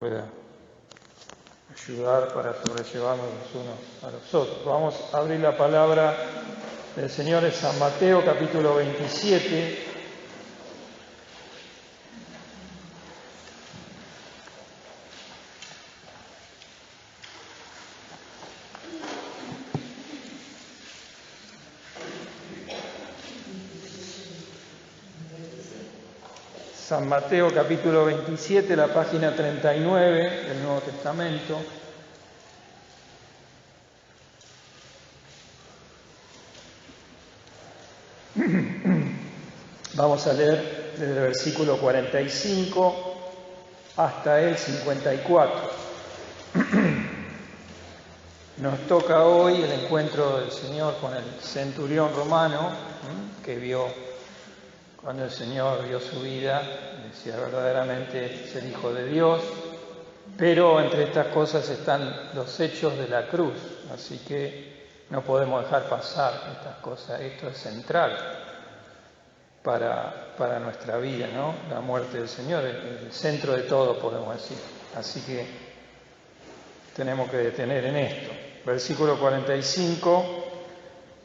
pueda ayudar para sobrellevarnos los unos a los otros. Vamos a abrir la palabra del Señor en San Mateo, capítulo 27. San Mateo capítulo 27, la página 39 del Nuevo Testamento. Vamos a leer desde el versículo 45 hasta el 54. Nos toca hoy el encuentro del Señor con el centurión romano, que vio cuando el Señor dio su vida, decía verdaderamente es el Hijo de Dios, pero entre estas cosas están los hechos de la cruz, así que no podemos dejar pasar estas cosas. Esto es central para nuestra vida, ¿no? La muerte del Señor es el centro de todo, podemos decir. Así que tenemos que detener en esto. Versículo 45.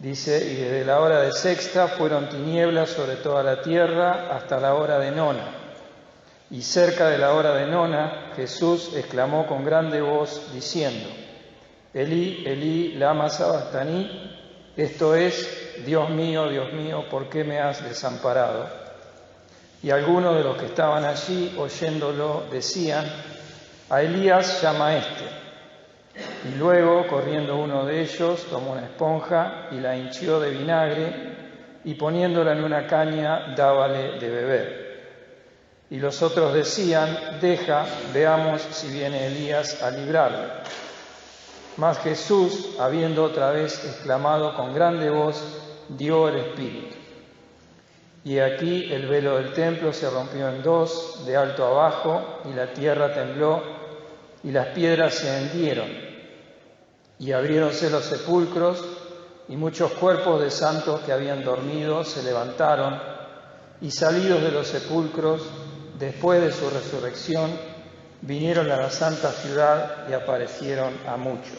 Dice, y desde la hora de sexta fueron tinieblas sobre toda la tierra hasta la hora de nona. Y cerca de la hora de nona, Jesús exclamó con grande voz, diciendo, Elí, Elí, lama sabactani, esto es, Dios mío, ¿por qué me has desamparado? Y algunos de los que estaban allí, oyéndolo, decían, a Elías llama a este. Y luego, corriendo uno de ellos, tomó una esponja y la hinchió de vinagre y poniéndola en una caña, dábale de beber. Y los otros decían, deja, veamos si viene Elías a librarle. Mas Jesús, habiendo otra vez exclamado con grande voz, dio el Espíritu. Y aquí el velo del templo se rompió en dos, de alto abajo, y la tierra tembló, y las piedras se hendieron. Y abriéronse los sepulcros, y muchos cuerpos de santos que habían dormido se levantaron, y salidos de los sepulcros, después de su resurrección, vinieron a la santa ciudad y aparecieron a muchos.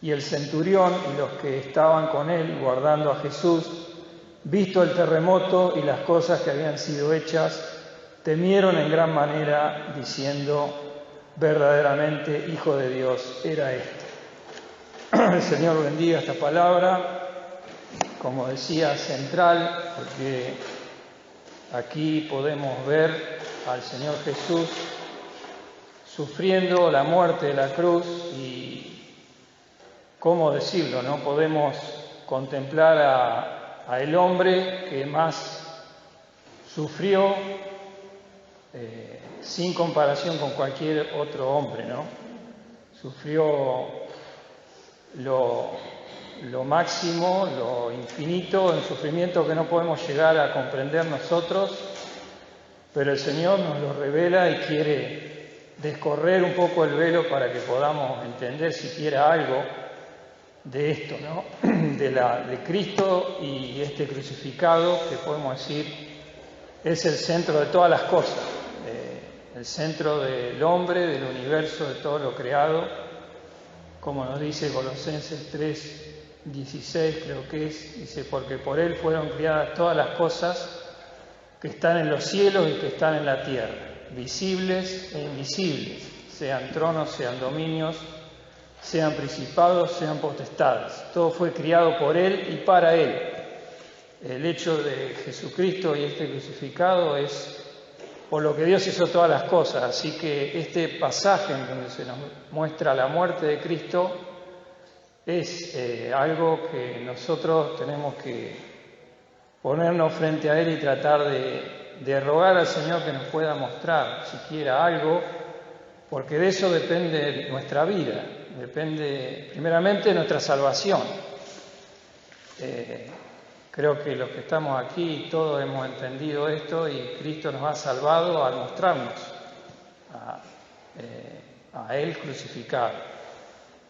Y el centurión y los que estaban con él guardando a Jesús, visto el terremoto y las cosas que habían sido hechas, temieron en gran manera, diciendo, verdaderamente Hijo de Dios era este. El Señor bendiga esta palabra, como decía, central, porque aquí podemos ver al Señor Jesús sufriendo la muerte de la cruz y, ¿cómo decirlo?, no podemos contemplar a el hombre que más sufrió sin comparación con cualquier otro hombre, ¿no? Sufrió lo máximo, lo infinito, el sufrimiento que no podemos llegar a comprender nosotros, pero el Señor nos lo revela y quiere descorrer un poco el velo para que podamos entender siquiera algo de esto, ¿no? de Cristo y este crucificado, que podemos decir es el centro de todas las cosas, el centro del hombre, del universo, de todo lo creado. Como nos dice Colosenses 3:16, creo que es, dice, porque por Él fueron creadas todas las cosas que están en los cielos y que están en la tierra, visibles e invisibles, sean tronos, sean dominios, sean principados, sean potestades. Todo fue criado por Él y para Él. El hecho de Jesucristo y este crucificado es por lo que Dios hizo todas las cosas, así que este pasaje en donde se nos muestra la muerte de Cristo es algo que nosotros tenemos que ponernos frente a Él y tratar de rogar al Señor que nos pueda mostrar siquiera algo, porque de eso depende nuestra vida, depende primeramente nuestra salvación. Creo que los que estamos aquí todos hemos entendido esto y Cristo nos ha salvado al mostrarnos a Él crucificado.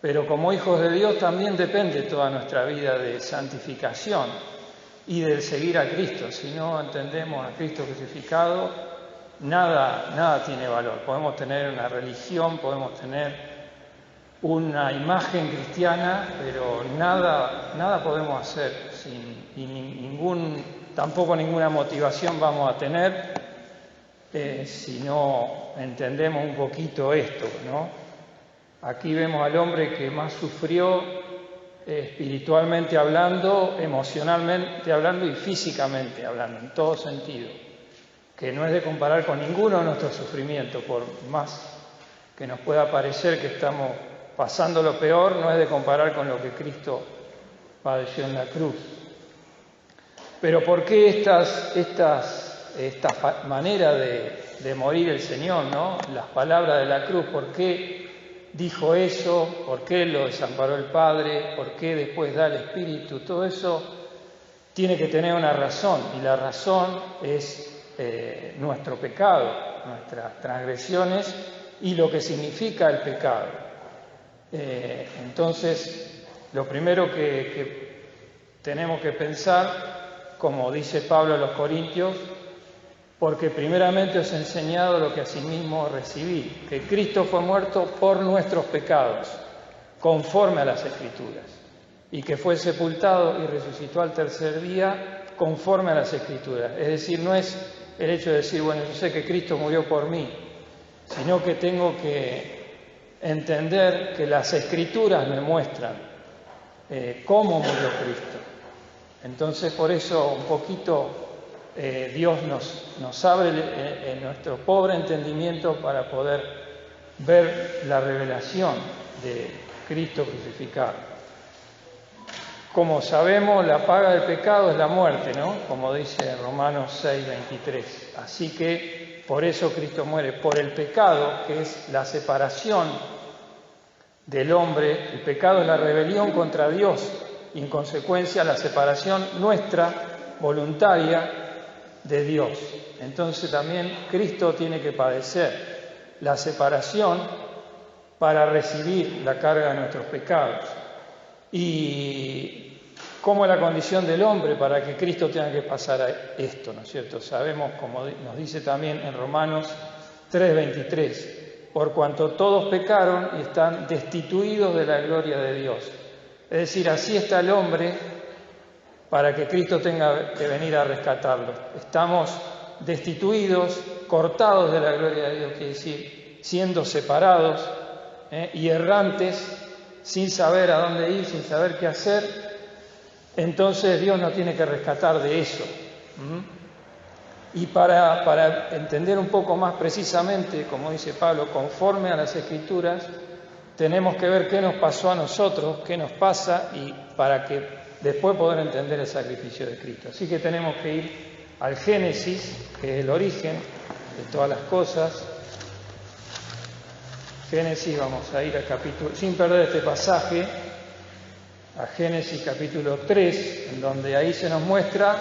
Pero como hijos de Dios también depende toda nuestra vida de santificación y del seguir a Cristo. Si no entendemos a Cristo crucificado, nada tiene valor. Podemos tener una religión, podemos tener una imagen cristiana, pero nada podemos hacer tampoco ninguna motivación vamos a tener si no entendemos un poquito esto, ¿no? Aquí vemos al hombre que más sufrió espiritualmente hablando, emocionalmente hablando y físicamente hablando, en todo sentido, que no es de comparar con ninguno de nuestros sufrimientos, por más que nos pueda parecer que estamos pasando lo peor, no es de comparar con lo que Cristo padeció en la cruz. Pero ¿por qué esta manera de morir el Señor, ¿no? Las palabras de la cruz, ¿por qué dijo eso? ¿Por qué lo desamparó el Padre? ¿Por qué después da el Espíritu? Todo eso tiene que tener una razón, y la razón es nuestro pecado, nuestras transgresiones y lo que significa el pecado. Entonces, lo primero que tenemos que pensar, como dice Pablo a los Corintios, porque primeramente os he enseñado lo que asimismo recibí, que Cristo fue muerto por nuestros pecados, conforme a las Escrituras, y que fue sepultado y resucitó al tercer día, conforme a las Escrituras. Es decir, no es el hecho de decir, bueno, yo sé que Cristo murió por mí, sino que tengo que entender que las Escrituras me muestran cómo murió Cristo. Entonces, por eso un poquito Dios nos abre en nuestro pobre entendimiento para poder ver la revelación de Cristo crucificado. Como sabemos, la paga del pecado es la muerte, ¿no? Como dice Romanos 6:23. Así que por eso Cristo muere, por el pecado, que es la separación del hombre. El pecado es la rebelión contra Dios y en consecuencia la separación nuestra, voluntaria, de Dios. Entonces también Cristo tiene que padecer la separación para recibir la carga de nuestros pecados. ¿Y cómo es la condición del hombre para que Cristo tenga que pasar a esto, ¿no es cierto? Sabemos, como nos dice también en Romanos 3:23, por cuanto todos pecaron y están destituidos de la gloria de Dios. Es decir, así está el hombre para que Cristo tenga que venir a rescatarlo. Estamos destituidos, cortados de la gloria de Dios, quiere decir, siendo separados y errantes, sin saber a dónde ir, sin saber qué hacer. Entonces Dios nos tiene que rescatar de eso. Y para entender un poco más precisamente, como dice Pablo, conforme a las Escrituras, tenemos que ver qué nos pasó a nosotros, qué nos pasa, y para que después poder entender el sacrificio de Cristo. Así que tenemos que ir al Génesis, que es el origen de todas las cosas. Génesis, vamos a ir al capítulo, sin perder este pasaje, a Génesis capítulo 3, en donde ahí se nos muestra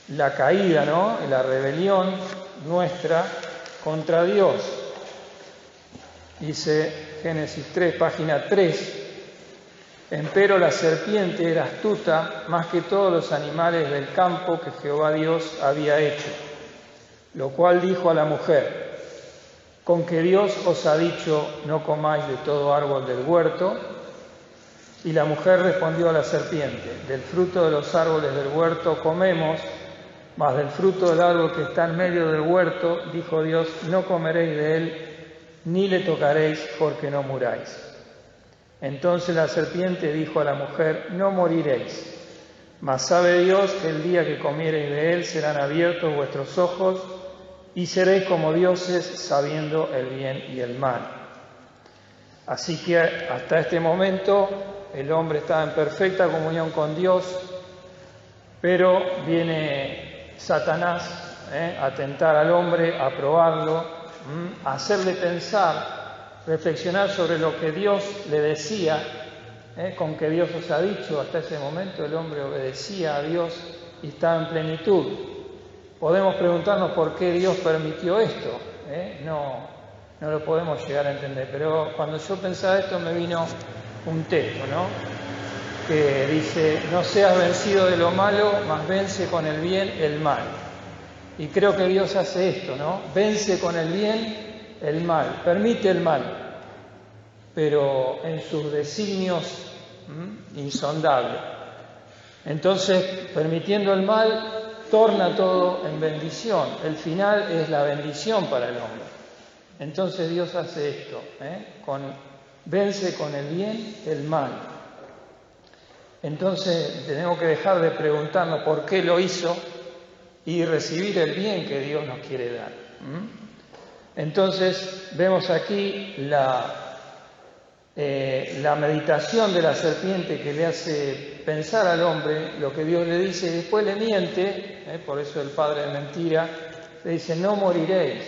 la caída, ¿no? Y la rebelión nuestra contra Dios. Dice Génesis 3, página 3. Empero la serpiente era astuta más que todos los animales del campo que Jehová Dios había hecho, lo cual dijo a la mujer: ¿con que Dios os ha dicho no comáis de todo árbol del huerto? Y la mujer respondió a la serpiente: del fruto de los árboles del huerto comemos, mas del fruto del árbol que está en medio del huerto, dijo Dios, no comeréis de él, ni le tocaréis, porque no muráis. Entonces la serpiente dijo a la mujer: no moriréis, mas sabe Dios que el día que comiereis de él serán abiertos vuestros ojos y seréis como dioses, sabiendo el bien y el mal. Así que hasta este momento el hombre estaba en perfecta comunión con Dios, pero viene Satanás a tentar al hombre, a probarlo, a hacerle pensar, reflexionar sobre lo que Dios le decía, con que Dios os ha dicho. Hasta ese momento el hombre obedecía a Dios y estaba en plenitud. Podemos preguntarnos por qué Dios permitió esto, no lo podemos llegar a entender, pero cuando yo pensaba esto me vino un texto, ¿no? Que dice: no seas vencido de lo malo, mas vence con el bien el mal. Y creo que Dios hace esto, ¿no? Vence con el bien el mal, permite el mal, pero en sus designios insondables. Entonces, permitiendo el mal, torna todo en bendición. El final es la bendición para el hombre. Entonces Dios hace esto, vence con el bien el mal. Entonces tenemos que dejar de preguntarnos por qué lo hizo y recibir el bien que Dios nos quiere dar. Entonces vemos aquí la meditación de la serpiente que le hace pensar al hombre lo que Dios le dice y después le miente, por eso el padre de mentira le dice no moriréis,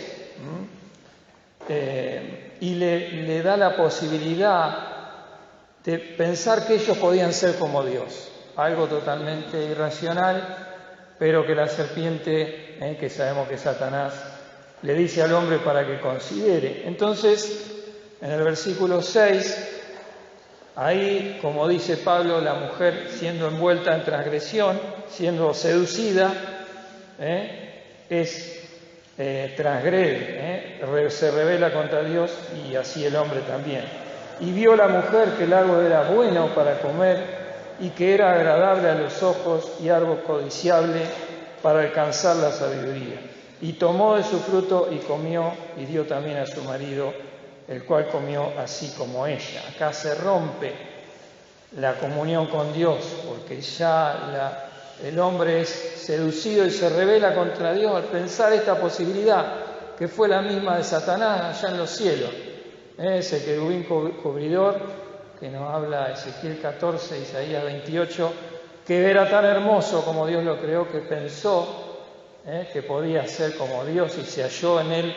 y le da la posibilidad de pensar que ellos podían ser como Dios, algo totalmente irracional, pero que la serpiente, que sabemos que es Satanás, le dice al hombre para que considere. Entonces, en el versículo 6, ahí, como dice Pablo, la mujer siendo envuelta en transgresión, siendo seducida, transgrede, se rebela contra Dios y así el hombre también. Y vio la mujer que el árbol era bueno para comer y que era agradable a los ojos y árbol codiciable para alcanzar la sabiduría. Y tomó de su fruto y comió y dio también a su marido, el cual comió así como ella. Acá se rompe la comunión con Dios, porque ya el hombre es seducido y se rebela contra Dios al pensar esta posibilidad, que fue la misma de Satanás allá en los cielos. Ese querubín cubridor, que nos habla Ezequiel 14, Isaías 28, que era tan hermoso como Dios lo creó, que pensó que podía ser como Dios y se halló en él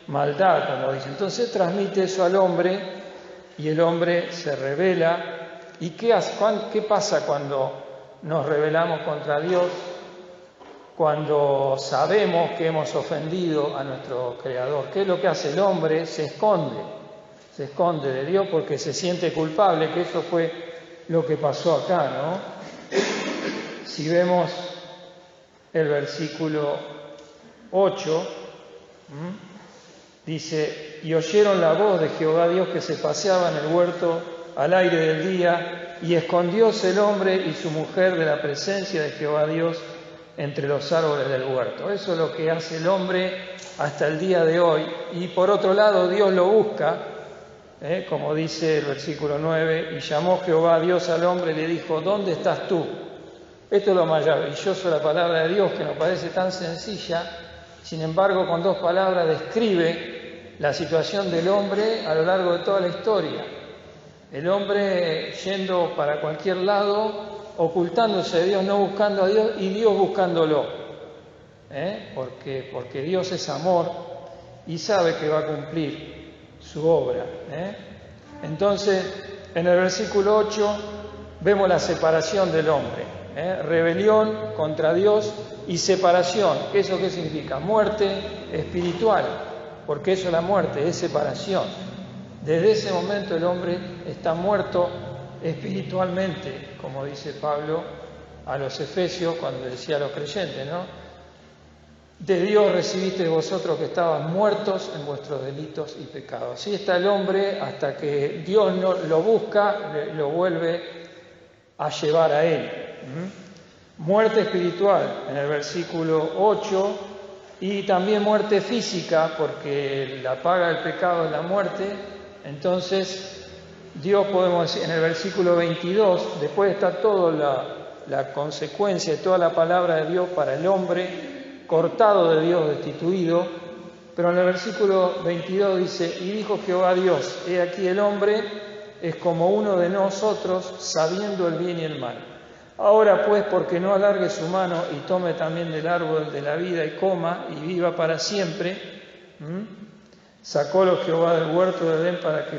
maldad, como dice. Entonces transmite eso al hombre y el hombre se rebela. ¿Y qué pasa cuando nos rebelamos contra Dios? Cuando sabemos que hemos ofendido a nuestro Creador. ¿Qué es lo que hace el hombre? Se esconde de Dios porque se siente culpable, que eso fue lo que pasó acá, ¿no? Si vemos el versículo 8, dice, y oyeron la voz de Jehová Dios que se paseaba en el huerto al aire del día, y escondióse el hombre y su mujer de la presencia de Jehová Dios entre los árboles del huerto. Eso es lo que hace el hombre hasta el día de hoy. Y por otro lado, Dios lo busca, como dice el versículo 9, y llamó Jehová Dios al hombre y le dijo, ¿dónde estás tú? Esto es lo maravilloso de la palabra de Dios, que nos parece tan sencilla, sin embargo, con dos palabras describe la situación del hombre a lo largo de toda la historia. El hombre yendo para cualquier lado, ocultándose de Dios, no buscando a Dios y Dios buscándolo. Porque Dios es amor y sabe que va a cumplir su obra. Entonces, en el versículo 8 vemos la separación del hombre. Rebelión contra Dios y separación. ¿Eso qué significa? Muerte espiritual, porque eso es la muerte, es separación. Desde ese momento el hombre está muerto espiritualmente, como dice Pablo a los Efesios cuando decía a los creyentes, ¿no? De Dios recibisteis vosotros que estabas muertos en vuestros delitos y pecados. Así está el hombre hasta que Dios no lo busca, lo vuelve a llevar a él. Muerte espiritual en el versículo 8 y también muerte física, porque la paga del pecado es la muerte. Entonces Dios, podemos decir, en el versículo 22, después está toda la consecuencia de toda la palabra de Dios para el hombre, cortado de Dios, destituido, pero en el versículo 22 dice, y dijo Jehová Dios, he aquí el hombre es como uno de nosotros, sabiendo el bien y el mal. Ahora pues, porque no alargue su mano y tome también del árbol de la vida y coma y viva para siempre, sacólo Jehová del huerto de Edén para que...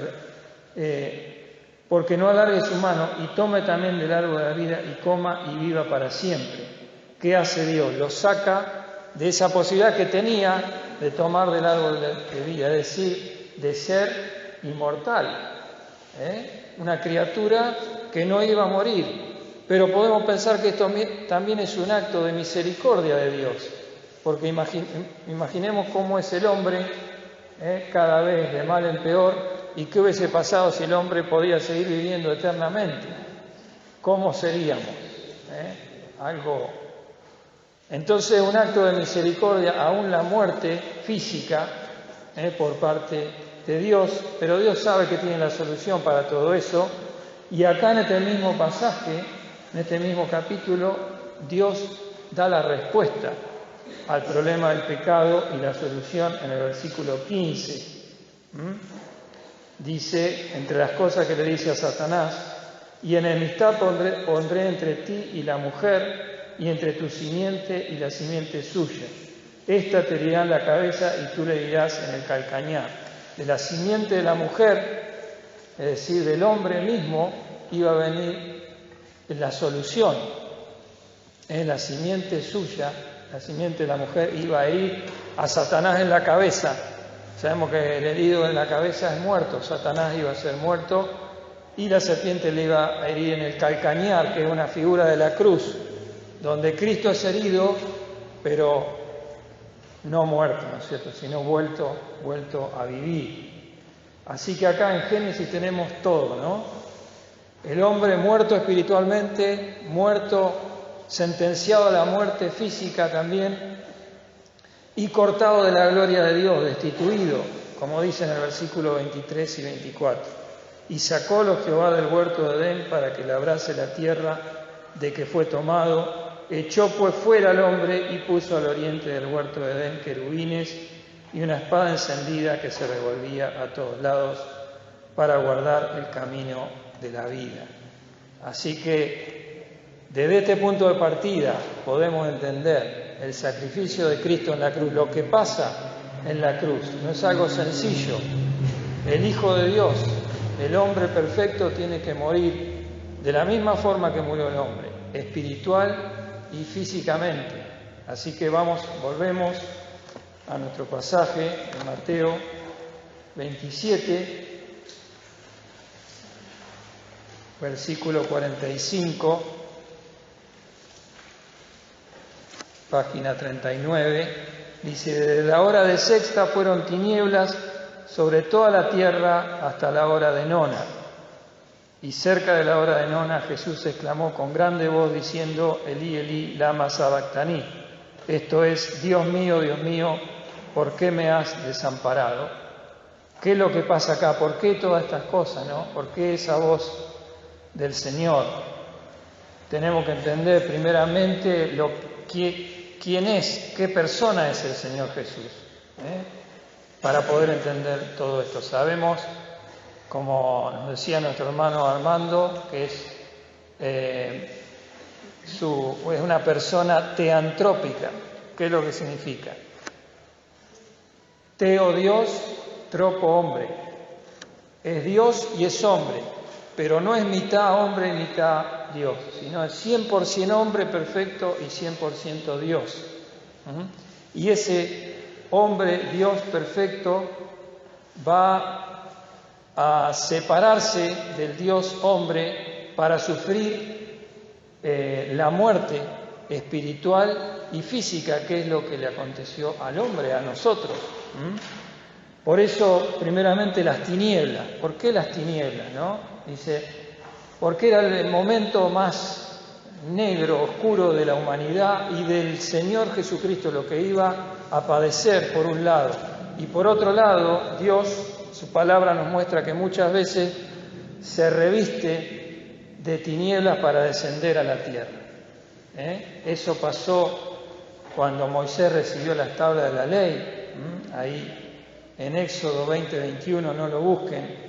porque no alargue su mano y tome también del árbol de la vida y coma y viva para siempre. ¿Qué hace Dios? Lo saca de esa posibilidad que tenía de tomar del árbol de vida, es decir, de ser inmortal. Una criatura que no iba a morir. Pero podemos pensar que esto también es un acto de misericordia de Dios, porque imaginemos cómo es el hombre, cada vez de mal en peor, y qué hubiese pasado si el hombre podía seguir viviendo eternamente. ¿Cómo seríamos? Entonces, un acto de misericordia, aún la muerte física, por parte de Dios, pero Dios sabe que tiene la solución para todo eso, y acá en este mismo pasaje, en este mismo capítulo, Dios da la respuesta al problema del pecado y la solución en el versículo 15. Dice, entre las cosas que le dice a Satanás, y enemistad pondré entre ti y la mujer, y entre tu simiente y la simiente suya. Esta te herirá en la cabeza y tú le dirás en el calcañar. De la simiente de la mujer, es decir, del hombre mismo, iba a venir la solución. En la simiente suya, la simiente de la mujer, iba a herir a Satanás en la cabeza. Sabemos que el herido en la cabeza es muerto, Satanás iba a ser muerto, y la serpiente le iba a herir en el calcañar, que es una figura de la cruz, donde Cristo es herido, pero no muerto, ¿no es cierto?, sino vuelto a vivir. Así que acá en Génesis tenemos todo, ¿no? El hombre muerto espiritualmente, muerto, sentenciado a la muerte física también, y cortado de la gloria de Dios, destituido, como dice en el versículo 23 y 24. Y sacólo Jehová del huerto de Edén para que labrase la tierra de que fue tomado. Echó pues fuera al hombre y puso al oriente del huerto de Edén querubines y una espada encendida que se revolvía a todos lados para guardar el camino de la vida. Así que desde este punto de partida podemos entender el sacrificio de Cristo en la cruz, lo que pasa en la cruz. No es algo sencillo. El Hijo de Dios, el hombre perfecto, tiene que morir de la misma forma que murió el hombre, espiritual y físicamente. Así que volvemos a nuestro pasaje de Mateo 27, versículo 45, página 39, dice: desde la hora de sexta fueron tinieblas sobre toda la tierra hasta la hora de nona. Y cerca de la hora de nona Jesús exclamó con grande voz diciendo: Elí, Elí, lama sabactaní. Esto es: Dios mío, ¿por qué me has desamparado? ¿Qué es lo que pasa acá? ¿Por qué todas estas cosas, no? ¿Por qué esa voz del Señor? Tenemos que entender primeramente quién es, qué persona es el Señor Jesús, para poder entender todo esto. Sabemos, como nos decía nuestro hermano Armando, que es una persona teantrópica. ¿Qué es lo que significa? Teo Dios, tropo hombre. Es Dios y es hombre, pero no es mitad hombre y mitad Dios, sino es 100% hombre perfecto y 100% Dios. Y ese hombre, Dios perfecto, va a separarse del Dios hombre para sufrir la muerte espiritual y física, que es lo que le aconteció al hombre, a nosotros. Por eso, primeramente, las tinieblas. ¿Por qué las tinieblas, no? Dice, porque era el momento más negro, oscuro de la humanidad y del Señor Jesucristo, lo que iba a padecer por un lado. Y por otro lado, Dios, su palabra nos muestra que muchas veces se reviste de tinieblas para descender a la tierra. Eso pasó cuando Moisés recibió las tablas de la ley. Ahí en Éxodo 20-21, no lo busquen,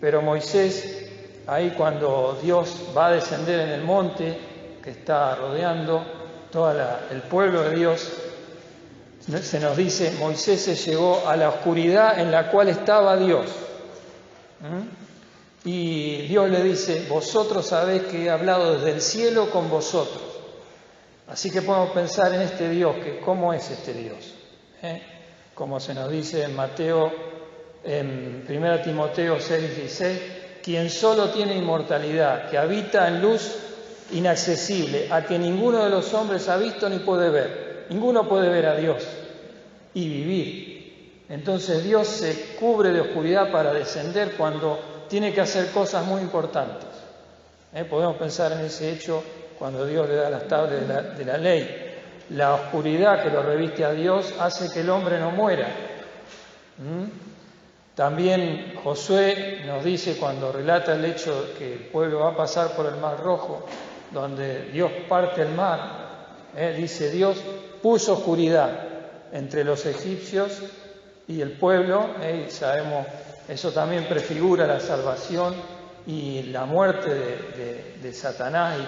pero Moisés, ahí cuando Dios va a descender en el monte que está rodeando todo el pueblo de Dios, se nos dice: Moisés se llegó a la oscuridad en la cual estaba Dios. Y Dios le dice: vosotros sabéis que he hablado desde el cielo con vosotros. Así que podemos pensar en este Dios, que cómo es este Dios. Como se nos dice en en 1 Timoteo 6:16, quien solo tiene inmortalidad, que habita en luz inaccesible, a que ninguno de los hombres ha visto ni puede ver. ninguno puede ver a Dios y vivir. Entonces Dios se cubre de oscuridad para descender cuando tiene que hacer cosas muy importantes. Podemos pensar en ese hecho cuando Dios le da las tablas de la ley. La oscuridad que lo reviste a Dios hace que el hombre no muera. También Josué nos dice, cuando relata el hecho que el pueblo va a pasar por el Mar Rojo, donde Dios parte el mar, dice: Dios puso oscuridad entre los egipcios y el pueblo, y sabemos, eso también prefigura la salvación y la muerte de Satanás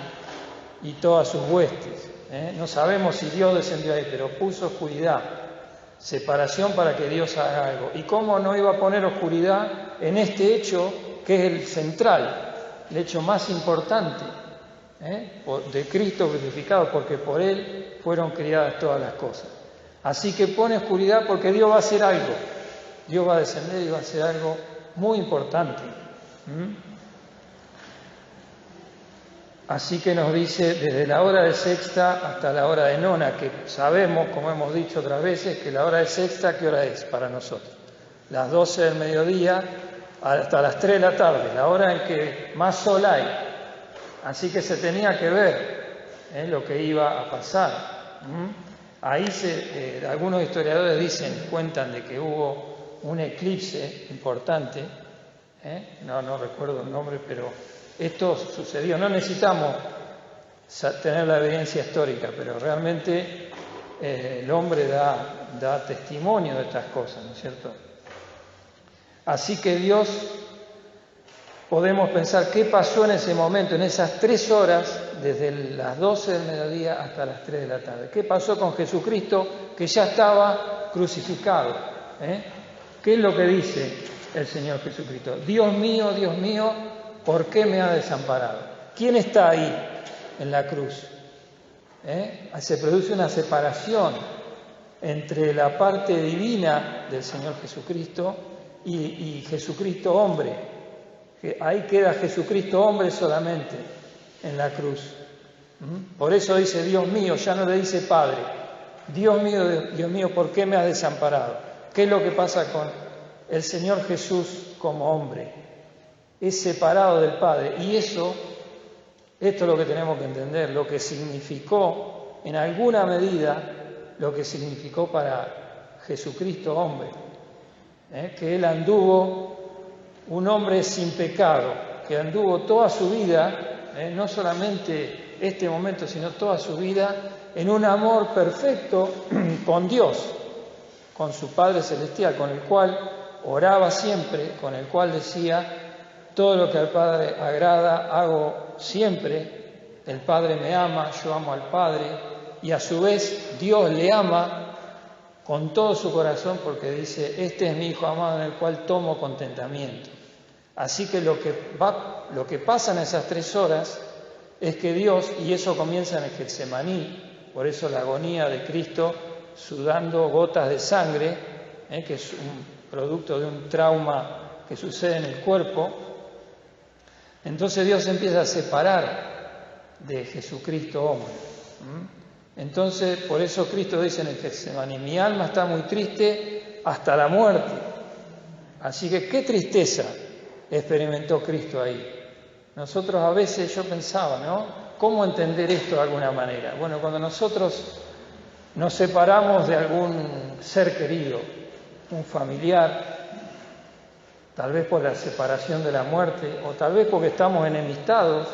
y todas sus huestes. No sabemos si Dios descendió ahí, pero puso oscuridad, separación para que Dios haga algo. ¿Y cómo no iba a poner oscuridad en este hecho que es el central, el hecho más importante de Cristo crucificado? Porque por Él fueron criadas todas las cosas. Así que pone oscuridad porque Dios va a hacer algo. Dios va a descender y va a hacer algo muy importante. Así que nos dice desde la hora de sexta hasta la hora de nona, que sabemos, como hemos dicho otras veces, que la hora de sexta, ¿qué hora es para nosotros? Las 12 del mediodía hasta las 3 de la tarde, la hora en que más sol hay. Así que se tenía que ver lo que iba a pasar. Ahí algunos historiadores cuentan de que hubo un eclipse importante, no recuerdo el nombre, pero esto sucedió. No necesitamos tener la evidencia histórica, pero realmente el hombre da testimonio de estas cosas, ¿no es cierto? Así que Dios, podemos pensar qué pasó en ese momento, en esas 3 horas, desde las 12 del mediodía hasta las 3 de la tarde. ¿Qué pasó con Jesucristo que ya estaba crucificado? ¿Qué es lo que dice el Señor Jesucristo? Dios mío, ¿por qué me ha desamparado? ¿Quién está ahí en la cruz? Se produce una separación entre la parte divina del Señor Jesucristo y Jesucristo hombre. Ahí queda Jesucristo hombre solamente en la cruz. Por eso dice Dios mío, ya no le dice Padre. Dios mío, ¿por qué me has desamparado? ¿Qué es lo que pasa con el Señor Jesús como hombre? Es separado del Padre. Y esto es lo que tenemos que entender, lo que significó, en alguna medida, lo que significó para Jesucristo hombre. Que Él anduvo, un hombre sin pecado, que anduvo toda su vida, no solamente este momento, sino toda su vida, en un amor perfecto con Dios, con su Padre Celestial, con el cual oraba siempre, con el cual decía: todo lo que al Padre agrada hago siempre, el Padre me ama, yo amo al Padre, y a su vez Dios le ama con todo su corazón, porque dice: este es mi Hijo amado en el cual tomo contentamiento. Así que lo que pasa en esas 3 horas es que Dios, y eso comienza en el Getsemaní, por eso la agonía de Cristo sudando gotas de sangre, que es un producto de un trauma que sucede en el cuerpo. Entonces Dios empieza a separar de Jesucristo hombre. Entonces, por eso Cristo dice en el Getsemaní: mi alma está muy triste hasta la muerte. Así que qué tristeza experimentó Cristo ahí. Nosotros a veces, yo pensaba, ¿cómo entender esto de alguna manera? Bueno, cuando nosotros nos separamos de algún ser querido, un familiar, tal vez por la separación de la muerte, o tal vez porque estamos enemistados.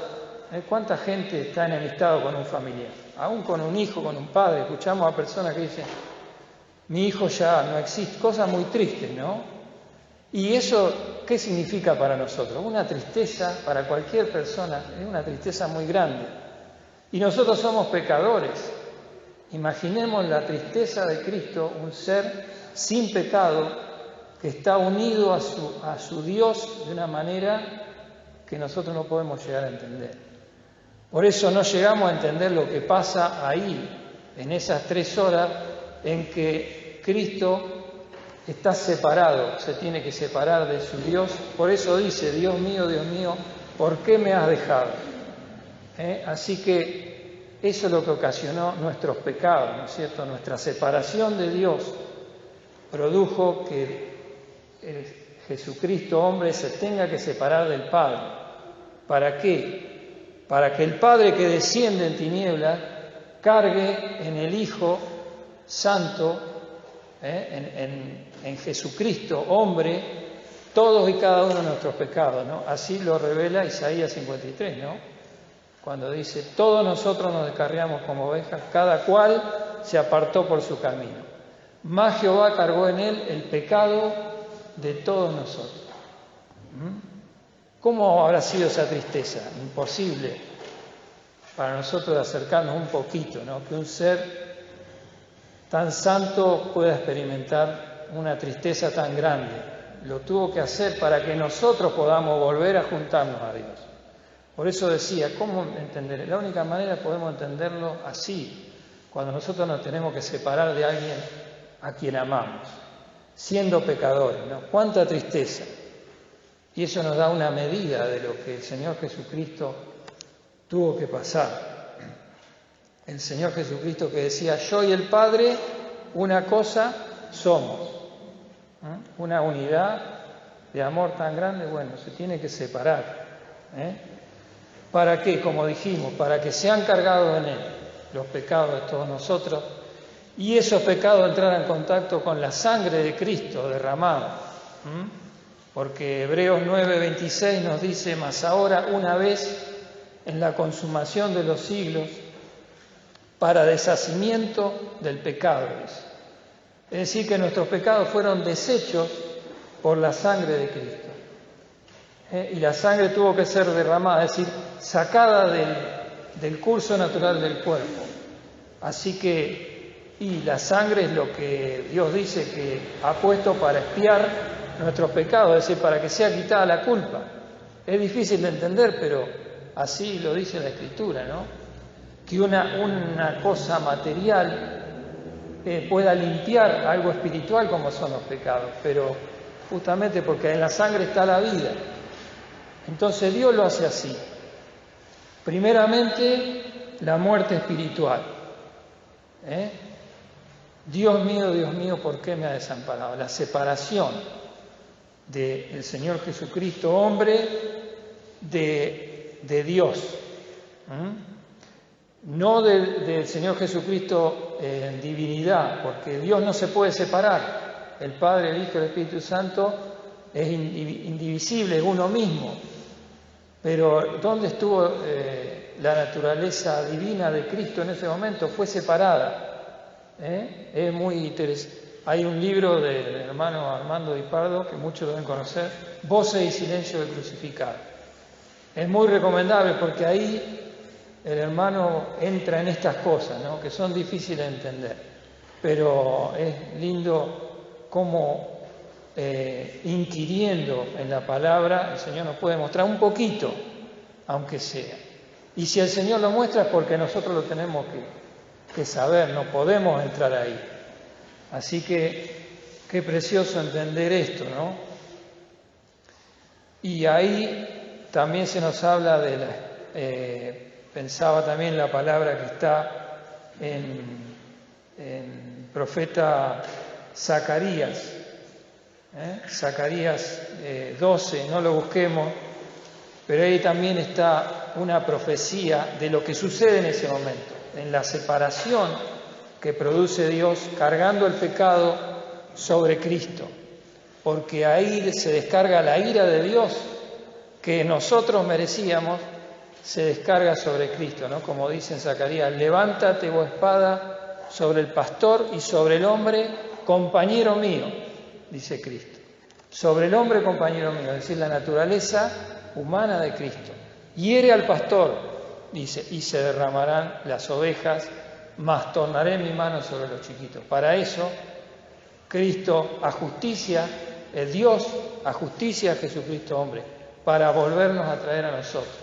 ¿Cuánta gente está enemistado con un familiar? Aún con un hijo, con un padre. Escuchamos a personas que dicen: mi hijo ya no existe. Cosas muy tristes, ¿no? Y eso, ¿qué significa para nosotros? Una tristeza para cualquier persona, es una tristeza muy grande. Y nosotros somos pecadores. Imaginemos la tristeza de Cristo, un ser sin pecado, que está unido a su Dios de una manera que nosotros no podemos llegar a entender. Por eso no llegamos a entender lo que pasa ahí, en esas 3 horas en que Cristo está separado, se tiene que separar de su Dios. Por eso dice: Dios mío, ¿por qué me has dejado? Así que eso es lo que ocasionó nuestros pecados, ¿no es cierto? Nuestra separación de Dios produjo que Jesucristo, hombre, se tenga que separar del Padre. ¿Para qué? Para que el Padre que desciende en tinieblas cargue en el Hijo Santo, en Jesucristo, hombre, todos y cada uno de nuestros pecados, ¿no? Así lo revela Isaías 53, ¿no? Cuando dice, todos nosotros nos descarriamos como ovejas, cada cual se apartó por su camino. Mas Jehová cargó en él el pecado de todos nosotros. ¿Cómo habrá sido esa tristeza? Imposible para nosotros acercarnos un poquito, ¿no? Que un ser tan santo pueda experimentar una tristeza tan grande. Lo tuvo que hacer para que nosotros podamos volver a juntarnos a Dios. Por eso decía, ¿cómo entender? La única manera podemos entenderlo así, cuando nosotros nos tenemos que separar de alguien a quien amamos, siendo pecadores, ¿no? ¡Cuánta tristeza! Y eso nos da una medida de lo que el Señor Jesucristo tuvo que pasar. El Señor Jesucristo que decía, yo y el Padre, una cosa somos. Una unidad de amor tan grande, bueno, se tiene que separar. ¿Para qué? Como dijimos, para que sean cargados en Él los pecados de todos nosotros y esos pecados entraran en contacto con la sangre de Cristo derramada. Porque Hebreos 9:26 nos dice, mas ahora una vez en la consumación de los siglos, para deshacimiento del pecado. Es decir, que nuestros pecados fueron deshechos por la sangre de Cristo. Y la sangre tuvo que ser derramada, es decir, sacada del curso natural del cuerpo. Así que, y la sangre es lo que Dios dice que ha puesto para expiar nuestros pecados, es decir, para que sea quitada la culpa. Es difícil de entender, pero así lo dice la Escritura, ¿no? Que una cosa material pueda limpiar algo espiritual como son los pecados, pero justamente porque en la sangre está la vida. Entonces Dios lo hace así. Primeramente, la muerte espiritual. Dios mío, ¿por qué me ha desamparado? La separación del Señor Jesucristo, hombre, de Dios. No del Señor Jesucristo en divinidad, porque Dios no se puede separar. El Padre, el Hijo y el Espíritu Santo es indivisible, es uno mismo. Pero ¿dónde estuvo la naturaleza divina de Cristo en ese momento? Fue separada. Es muy interesante. Hay un libro del hermano Armando Di Pardo, que muchos deben conocer, Voces y silencio del crucificado. Es muy recomendable porque ahí el hermano entra en estas cosas, ¿no? Que son difíciles de entender, pero es lindo cómo inquiriendo en la palabra el Señor nos puede mostrar un poquito, aunque sea. Y si el Señor lo muestra es porque nosotros lo tenemos que saber, no podemos entrar ahí. Así que qué precioso entender esto, ¿no? Y ahí también se nos habla de la... pensaba también la palabra que está en profeta Zacarías, Zacarías 12, no lo busquemos, pero ahí también está una profecía de lo que sucede en ese momento, en la separación que produce Dios cargando el pecado sobre Cristo, porque ahí se descarga la ira de Dios que nosotros merecíamos, se descarga sobre Cristo, ¿no? Como dice en Zacarías, levántate, oh espada, sobre el pastor y sobre el hombre, compañero mío, dice Cristo. Sobre el hombre, compañero mío, es decir, la naturaleza humana de Cristo. Hiere al pastor, dice, y se derramarán las ovejas, mas tornaré mi mano sobre los chiquitos. Para eso, Cristo ajusticia, el Dios ajusticia a Jesucristo hombre, para volvernos a traer a nosotros.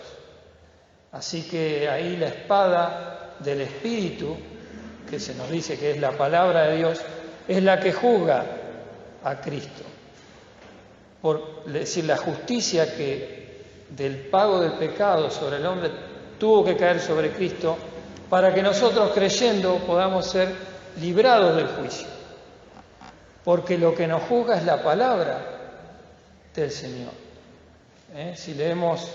Así que ahí la espada del Espíritu, que se nos dice que es la palabra de Dios, es la que juzga a Cristo. Por decir, la justicia que del pago del pecado sobre el hombre tuvo que caer sobre Cristo, para que nosotros creyendo podamos ser librados del juicio. Porque lo que nos juzga es la palabra del Señor. Si leemos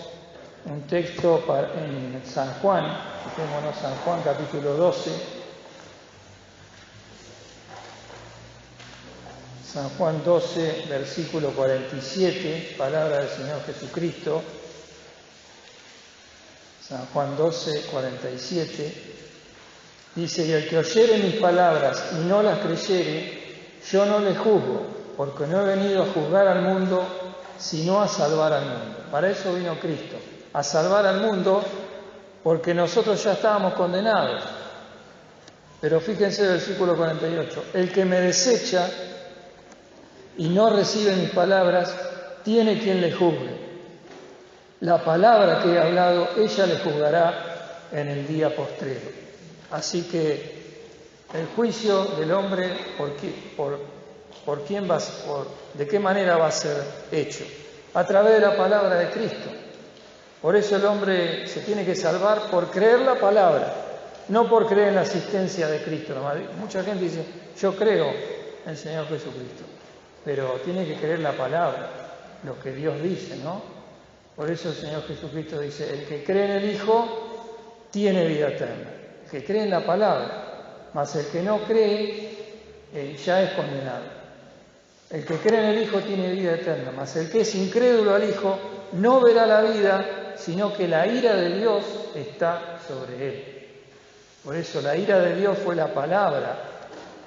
un texto en San Juan, fijémonos San Juan capítulo 12, San Juan 12, versículo 47, palabra del Señor Jesucristo. San Juan 12, 47, dice: y el que oyere mis palabras y no las creyere, yo no le juzgo, porque no he venido a juzgar al mundo, sino a salvar al mundo. Para eso vino Cristo, a salvar al mundo, porque nosotros ya estábamos condenados. Pero fíjense el versículo 48, el que me desecha y no recibe mis palabras, tiene quien le juzgue. La palabra que he hablado, ella le juzgará en el día postrero. Así que el juicio del hombre, ¿de qué manera va a ser hecho? A través de la palabra de Cristo. Por eso el hombre se tiene que salvar por creer la palabra, no por creer en la asistencia de Cristo. Mucha gente dice, yo creo en el Señor Jesucristo, pero tiene que creer la palabra, lo que Dios dice, ¿no? Por eso el Señor Jesucristo dice, el que cree en el Hijo tiene vida eterna. El que cree en la palabra, mas el que no cree ya es condenado. El que cree en el Hijo tiene vida eterna, mas el que es incrédulo al Hijo no verá la vida, sino que la ira de Dios está sobre él. Por eso la ira de Dios fue la palabra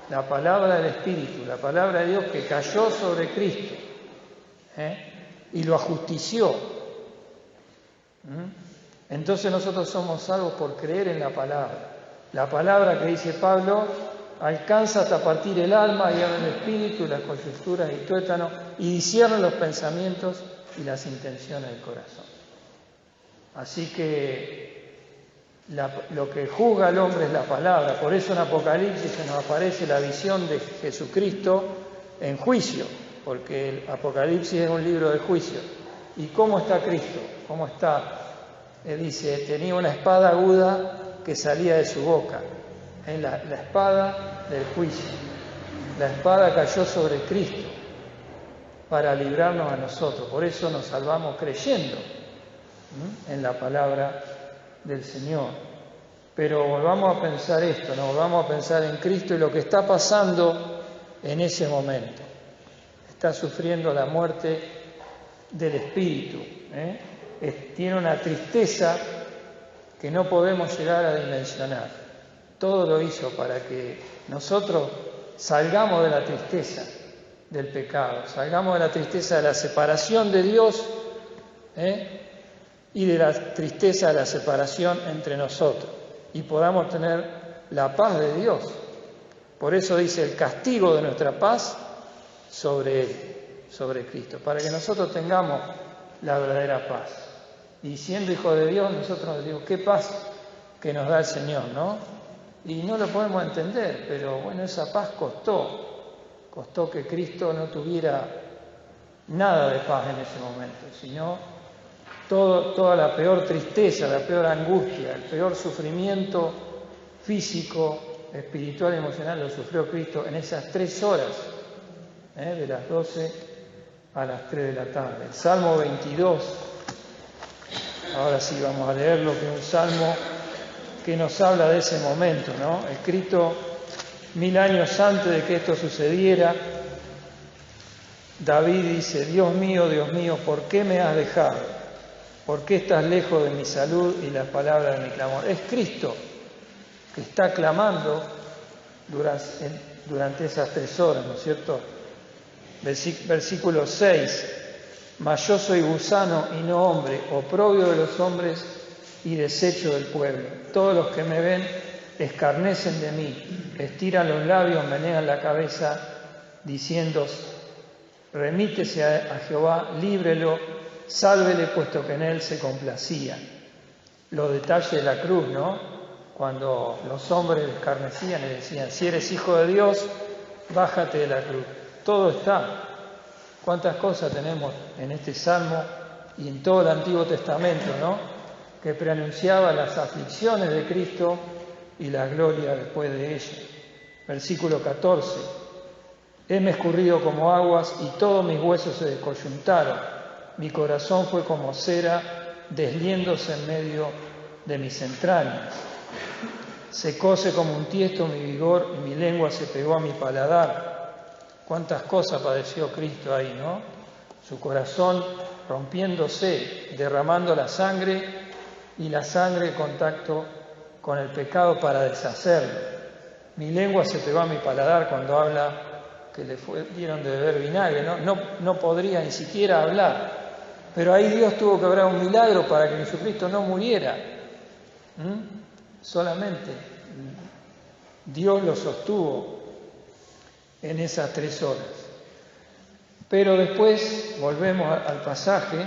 del Espíritu, la palabra de Dios que cayó sobre Cristo y lo ajustició. Entonces nosotros somos salvos por creer en la palabra. La palabra que dice Pablo alcanza hasta partir el alma y abre el espíritu, las coyunturas y tuétanos, y discierne los pensamientos y las intenciones del corazón. Así que lo que juzga al hombre es la palabra. Por eso en Apocalipsis se nos aparece la visión de Jesucristo en juicio, porque el Apocalipsis es un libro de juicio. ¿Y cómo está Cristo? ¿Cómo está? Dice, tenía una espada aguda que salía de su boca. La espada del juicio. La espada cayó sobre Cristo para librarnos a nosotros. Por eso nos salvamos creyendo en la palabra del Señor. Pero volvamos a pensar esto, ¿no? Volvamos a pensar en Cristo y lo que está pasando en ese momento. Está sufriendo la muerte del Espíritu. Tiene una tristeza que no podemos llegar a dimensionar. Todo lo hizo para que nosotros salgamos de la tristeza del pecado, salgamos de la tristeza de la separación de Dios y de la tristeza de la separación entre nosotros y podamos tener la paz de Dios. Por eso dice el castigo de nuestra paz sobre Él, sobre Cristo, para que nosotros tengamos la verdadera paz. Y siendo hijos de Dios, nosotros nos digo, qué paz que nos da el Señor, ¿no? Y no lo podemos entender, pero bueno, esa paz costó que Cristo no tuviera nada de paz en ese momento, sino toda la peor tristeza, la peor angustia, el peor sufrimiento físico, espiritual y emocional lo sufrió Cristo en esas 3 horas, de las 12 a las 3 de la tarde. El Salmo 22, ahora sí vamos a leerlo, que es un salmo que nos habla de ese momento, ¿no? Escrito 1000 años antes de que esto sucediera. David dice, Dios mío, ¿por qué me has dejado? ¿Por qué estás lejos de mi salud y las palabras de mi clamor? Es Cristo que está clamando durante esas 3 horas, ¿no es cierto? Versículo 6, mas yo soy gusano y no hombre, oprobio de los hombres y desecho del pueblo. Todos los que me ven escarnecen de mí, estiran los labios, menean la cabeza, diciendo, remítese a Jehová, líbrelo, sálvele, puesto que en él se complacía. Los detalles de la cruz, ¿no? Cuando los hombres escarnecían y decían, si eres hijo de Dios, bájate de la cruz. Todo está. ¿Cuántas cosas tenemos en este Salmo y en todo el Antiguo Testamento, ¿no? Que preanunciaba las aflicciones de Cristo y la gloria después de ella. Versículo 14. Heme escurrido como aguas y todos mis huesos se descoyuntaron. Mi corazón fue como cera desliéndose en medio de mis entrañas. Secóse como un tiesto mi vigor y mi lengua se pegó a mi paladar. Cuántas cosas padeció Cristo ahí, ¿no? Su corazón rompiéndose, derramando la sangre, y la sangre en contacto con el pecado para deshacerlo. Mi lengua se pegó a mi paladar cuando habla que le dieron de beber vinagre, no podría ni siquiera hablar. Pero ahí Dios tuvo que obrar un milagro para que Jesucristo no muriera. Solamente Dios lo sostuvo en esas 3 horas. Pero después volvemos al pasaje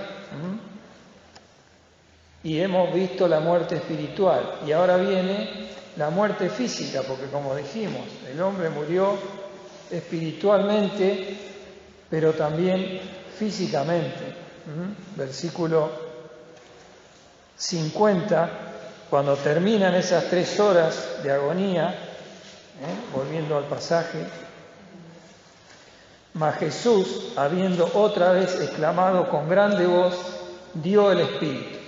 y hemos visto la muerte espiritual. Y ahora viene la muerte física, porque como dijimos, el hombre murió espiritualmente, pero también físicamente. Versículo 50, cuando terminan esas 3 horas de agonía, volviendo al pasaje, mas Jesús, habiendo otra vez exclamado con grande voz, dio el Espíritu.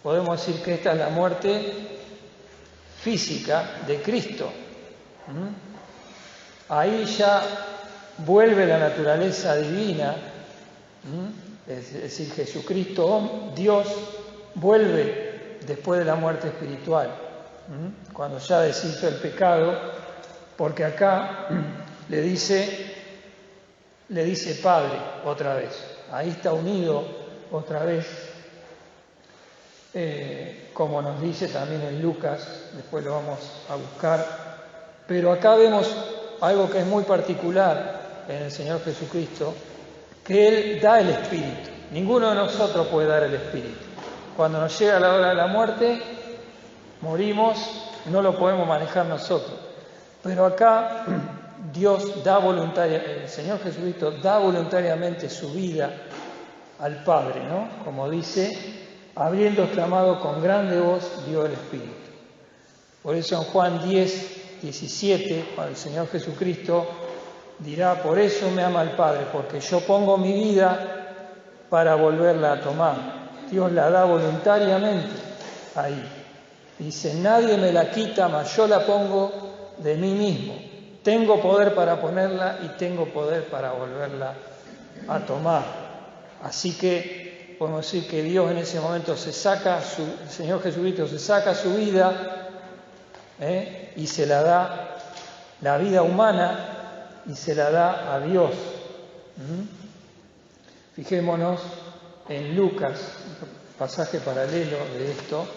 Podemos decir que esta es la muerte física de Cristo. Ahí ya vuelve la naturaleza divina, es decir, Jesucristo, Dios, vuelve después de la muerte espiritual, cuando ya deshizo el pecado, porque acá le dice Padre otra vez. Ahí está unido otra vez, como nos dice también en Lucas, después lo vamos a buscar. Pero acá vemos algo que es muy particular en el Señor Jesucristo, que Él da el Espíritu. Ninguno de nosotros puede dar el Espíritu. Cuando nos llega la hora de la muerte, morimos, no lo podemos manejar nosotros. Pero acá Dios da el Señor Jesucristo da voluntariamente su vida al Padre, ¿no? Como dice, habiendo exclamado con grande voz, dio el Espíritu. Por eso en Juan 10, 17, cuando el Señor Jesucristo dirá, por eso me ama el Padre, porque yo pongo mi vida para volverla a tomar. Dios la da voluntariamente ahí. Dice, nadie me la quita, mas yo la pongo de mí mismo. Tengo poder para ponerla y tengo poder para volverla a tomar. Así que podemos decir que Dios en ese momento el Señor Jesucristo se saca su vida y se la da, la vida humana, y se la da a Dios. Fijémonos en Lucas, pasaje paralelo de esto,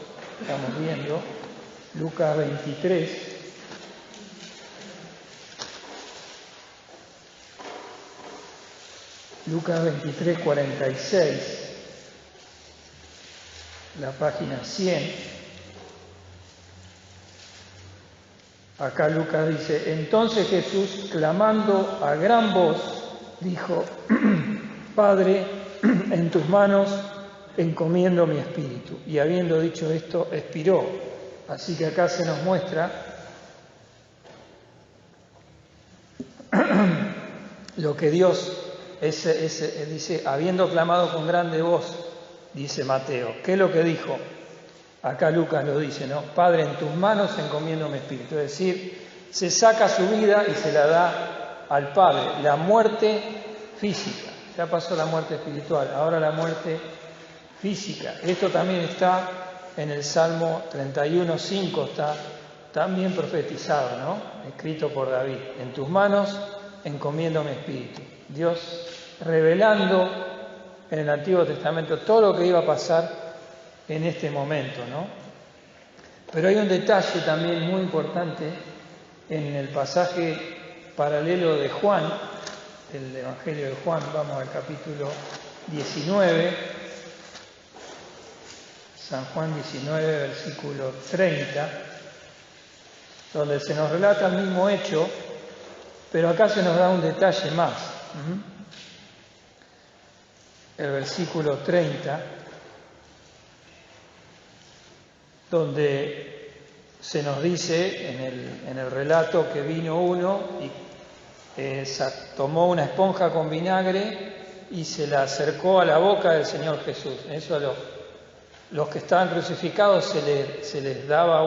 estamos viendo, Lucas 23. Lucas 23, 46, la página 100. Acá Lucas dice, entonces Jesús, clamando a gran voz, dijo, Padre, en tus manos encomiendo mi espíritu. Y habiendo dicho esto, expiró. Así que acá se nos muestra lo que Dios dice, habiendo clamado con grande voz, dice Mateo. ¿Qué es lo que dijo? Acá Lucas lo dice, ¿no? Padre, en tus manos encomiendo mi espíritu. Es decir, se saca su vida y se la da al Padre. La muerte física. Ya pasó la muerte espiritual, ahora la muerte física. Esto también está en el Salmo 31:5, está también profetizado, ¿no? Escrito por David. En tus manos encomiendo mi espíritu. Dios revelando en el Antiguo Testamento todo lo que iba a pasar en este momento, ¿no? Pero hay un detalle también muy importante en el pasaje paralelo de Juan, el Evangelio de Juan, vamos al capítulo 19, San Juan 19, versículo 30, donde se nos relata el mismo hecho, pero acá se nos da un detalle más. El versículo 30, donde se nos dice en el relato que vino uno y tomó una esponja con vinagre y se la acercó a la boca del Señor Jesús. Eso a los que estaban crucificados se les daba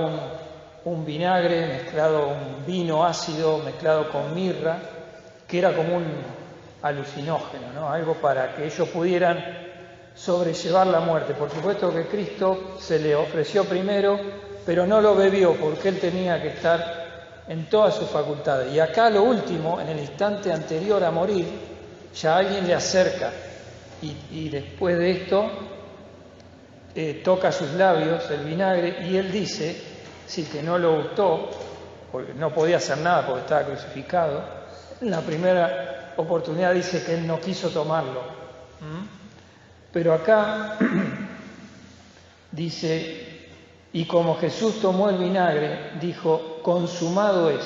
un vinagre mezclado, un vino ácido mezclado con mirra, que era como un alucinógeno, ¿no? Algo para que ellos pudieran sobrellevar la muerte. Por supuesto que Cristo se le ofreció primero, pero no lo bebió porque él tenía que estar en todas sus facultades. Y acá lo último, en el instante anterior a morir, ya alguien le acerca y después de esto toca sus labios el vinagre y él dice, sí, que no lo gustó, porque no podía hacer nada porque estaba crucificado. En la primera oportunidad dice que él no quiso tomarlo. Pero acá dice, y como Jesús tomó el vinagre, dijo, consumado es,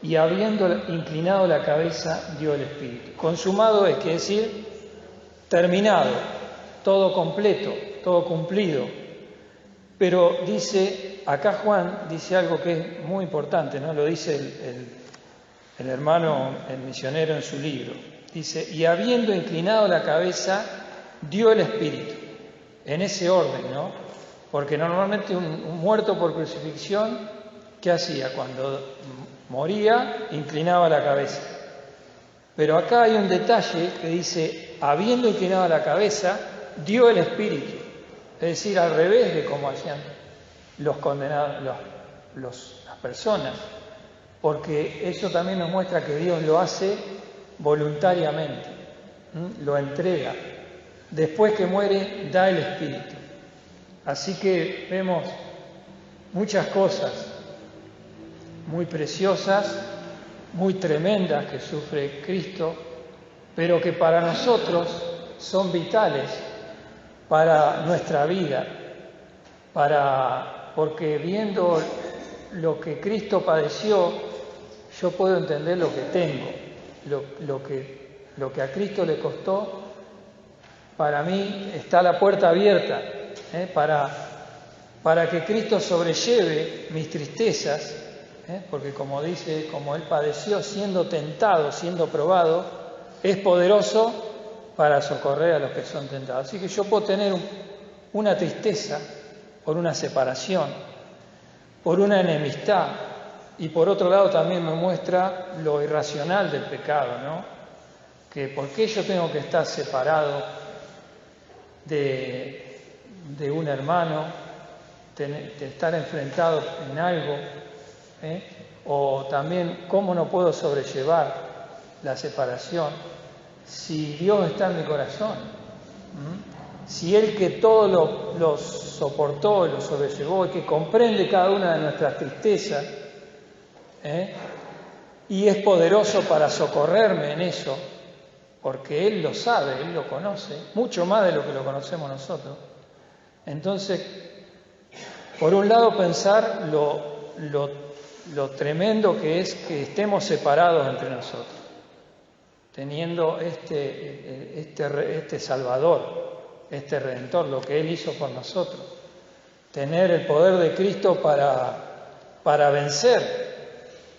y habiendo inclinado la cabeza, dio el Espíritu. Consumado es, quiere decir, terminado, todo completo, todo cumplido. Pero dice, acá Juan dice algo que es muy importante, ¿no? Lo dice el hermano, el misionero en su libro. Dice, y habiendo inclinado la cabeza, dio el Espíritu. En ese orden, ¿no? Porque normalmente un muerto por crucifixión, ¿qué hacía? Cuando moría, inclinaba la cabeza. Pero acá hay un detalle que dice, habiendo inclinado la cabeza, dio el Espíritu. Es decir, al revés de como hacían los condenados, las personas. Porque eso también nos muestra que Dios lo hace voluntariamente, lo entrega. Después que muere, da el Espíritu. Así que vemos muchas cosas muy preciosas, muy tremendas que sufre Cristo, pero que para nosotros son vitales para nuestra vida, porque viendo lo que Cristo padeció, yo puedo entender lo que tengo, lo que a Cristo le costó. Para mí está la puerta abierta para que Cristo sobrelleve mis tristezas, porque como dice, como Él padeció siendo tentado, siendo probado, es poderoso para socorrer a los que son tentados. Así que yo puedo tener una tristeza por una separación, por una enemistad, y por otro lado también me muestra lo irracional del pecado, ¿no? Que por qué yo tengo que estar separado de un hermano, de estar enfrentado en algo, o también cómo no puedo sobrellevar la separación si Dios está en mi corazón, si Él que todo lo soportó y lo sobrellevó y que comprende cada una de nuestras tristezas, y es poderoso para socorrerme en eso, porque Él lo sabe, Él lo conoce, mucho más de lo que lo conocemos nosotros. Entonces, por un lado pensar lo tremendo que es que estemos separados entre nosotros, teniendo este Salvador, este Redentor, lo que Él hizo por nosotros, tener el poder de Cristo para vencer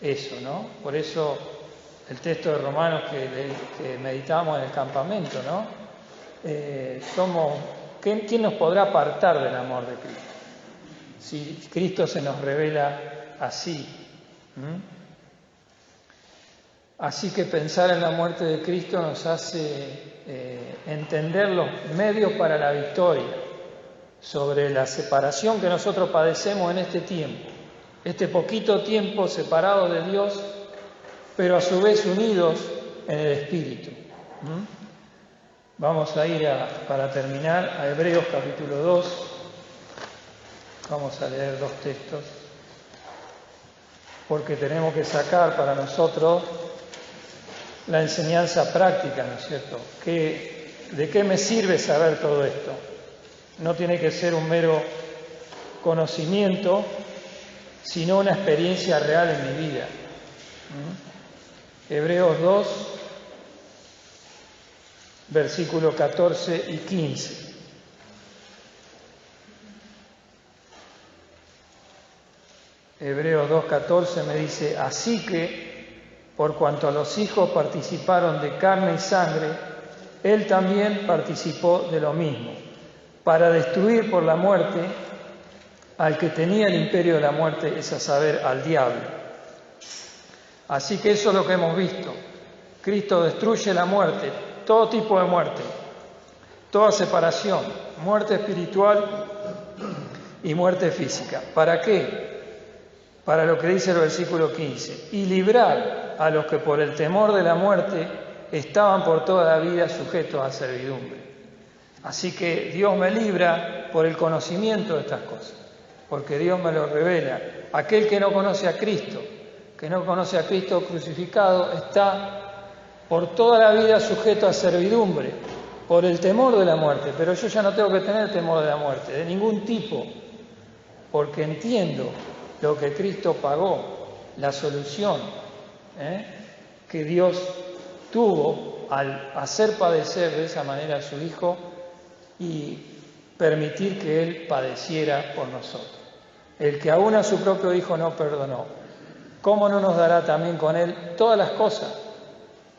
eso, ¿no? Por eso el texto de Romanos que meditamos en el campamento, ¿no? ¿Quién nos podrá apartar del amor de Cristo? Si Cristo se nos revela así. Así que pensar en la muerte de Cristo nos hace entender los medios para la victoria sobre la separación que nosotros padecemos en este tiempo, este poquito tiempo separados de Dios, pero a su vez unidos en el Espíritu. Vamos a ir para terminar a Hebreos capítulo 2. Vamos a leer 2 textos, porque tenemos que sacar para nosotros la enseñanza práctica, ¿no es cierto? ¿De qué me sirve saber todo esto? No tiene que ser un mero conocimiento, sino una experiencia real en mi vida. Hebreos 2, versículos 14 y 15. Hebreos 2:14 me dice, así que, por cuanto los hijos participaron de carne y sangre, Él también participó de lo mismo, para destruir por la muerte al que tenía el imperio de la muerte, es a saber, al diablo. Así que eso es lo que hemos visto. Cristo destruye la muerte, todo tipo de muerte, toda separación, muerte espiritual y muerte física. ¿Para qué? Para lo que dice el versículo 15, y librar a los que por el temor de la muerte estaban por toda la vida sujetos a servidumbre. Así que Dios me libra por el conocimiento de estas cosas, porque Dios me lo revela. Aquel que no conoce a Cristo, que no conoce a Cristo crucificado, está por toda la vida sujeto a servidumbre, por el temor de la muerte. Pero yo ya no tengo que tener temor de la muerte, de ningún tipo, porque entiendo lo que Cristo pagó, la solución que Dios tuvo al hacer padecer de esa manera a su Hijo y permitir que Él padeciera por nosotros. El que aún a su propio Hijo no perdonó, ¿cómo no nos dará también con Él todas las cosas?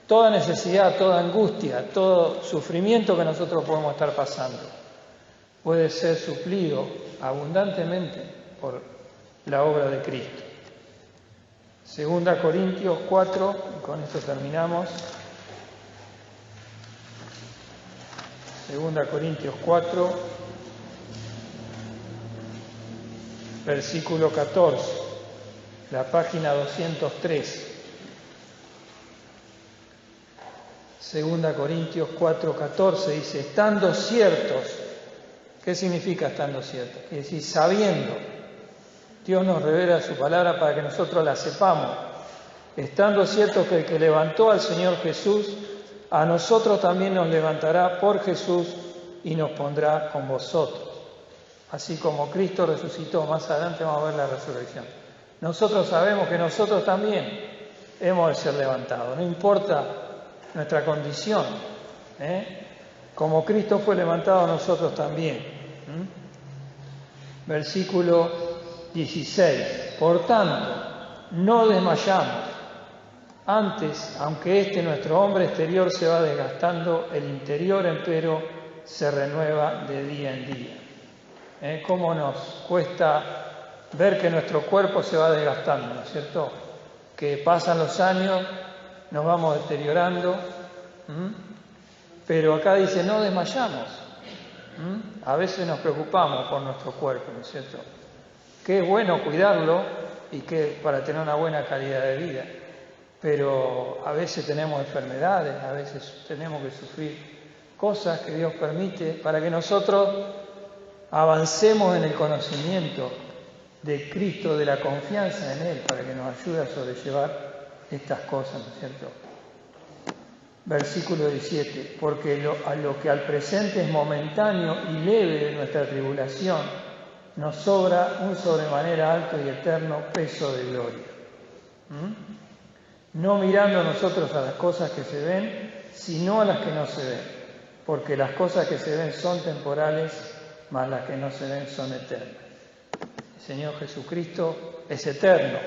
Toda necesidad, toda angustia, todo sufrimiento que nosotros podemos estar pasando puede ser suplido abundantemente por la obra de Cristo. 2 Corintios 4, y con esto terminamos. 2 Corintios 4, versículo 14, la página 203. 2 Corintios 4, 14 dice, estando ciertos. ¿Qué significa estando ciertos? Quiere decir, sabiendo. Dios nos revela su palabra para que nosotros la sepamos. Estando ciertos que el que levantó al Señor Jesús, a nosotros también nos levantará por Jesús y nos pondrá con vosotros. Así como Cristo resucitó, más adelante vamos a ver la resurrección. Nosotros sabemos que nosotros también hemos de ser levantados, no importa nuestra condición. Como Cristo fue levantado, nosotros también. Versículo 16. Por tanto, no desmayamos. Antes, aunque nuestro hombre exterior se va desgastando, el interior empero se renueva de día en día. ¿Cómo nos cuesta ver que nuestro cuerpo se va desgastando, ¿no es cierto? Que pasan los años, nos vamos deteriorando, pero acá dice no desmayamos. A veces nos preocupamos por nuestro cuerpo, ¿no es cierto? Que es bueno cuidarlo y que para tener una buena calidad de vida, pero a veces tenemos enfermedades, a veces tenemos que sufrir cosas que Dios permite para que nosotros avancemos en el conocimiento de Cristo, de la confianza en Él, para que nos ayude a sobrellevar estas cosas, ¿no es cierto? Versículo 17, porque a lo que al presente es momentáneo y leve de nuestra tribulación, nos sobra un sobremanera alto y eterno peso de gloria. No mirando nosotros a las cosas que se ven, sino a las que no se ven, porque las cosas que se ven son temporales, mas las que no se ven son eternas. El Señor Jesucristo es eterno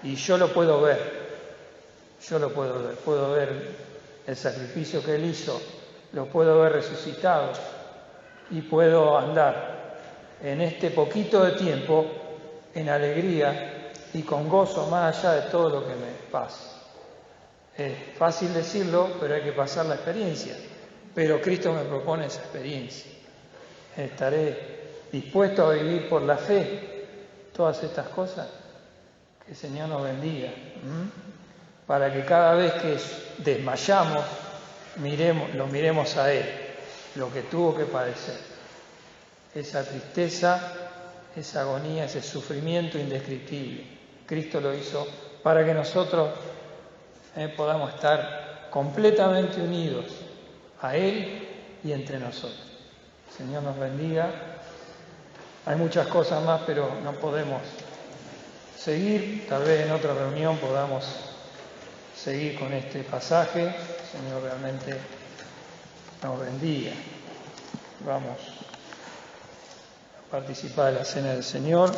y yo lo puedo ver. Puedo ver el sacrificio que Él hizo, lo puedo ver resucitado y puedo andar en este poquito de tiempo en alegría y con gozo más allá de todo lo que me pasa. Es fácil decirlo, pero hay que pasar la experiencia. Pero Cristo me propone esa experiencia. Estaré dispuesto a vivir por la fe todas estas cosas. Que el Señor nos bendiga. Para que cada vez que desmayamos, lo miremos a Él, lo que tuvo que padecer. Esa tristeza, esa agonía, ese sufrimiento indescriptible. Cristo lo hizo para que nosotros podamos estar completamente unidos a Él y entre nosotros. El Señor nos bendiga. Hay muchas cosas más, pero no podemos seguir. Tal vez en otra reunión podamos seguir con este pasaje. El Señor realmente nos bendiga. Vamos a participar de la cena del Señor.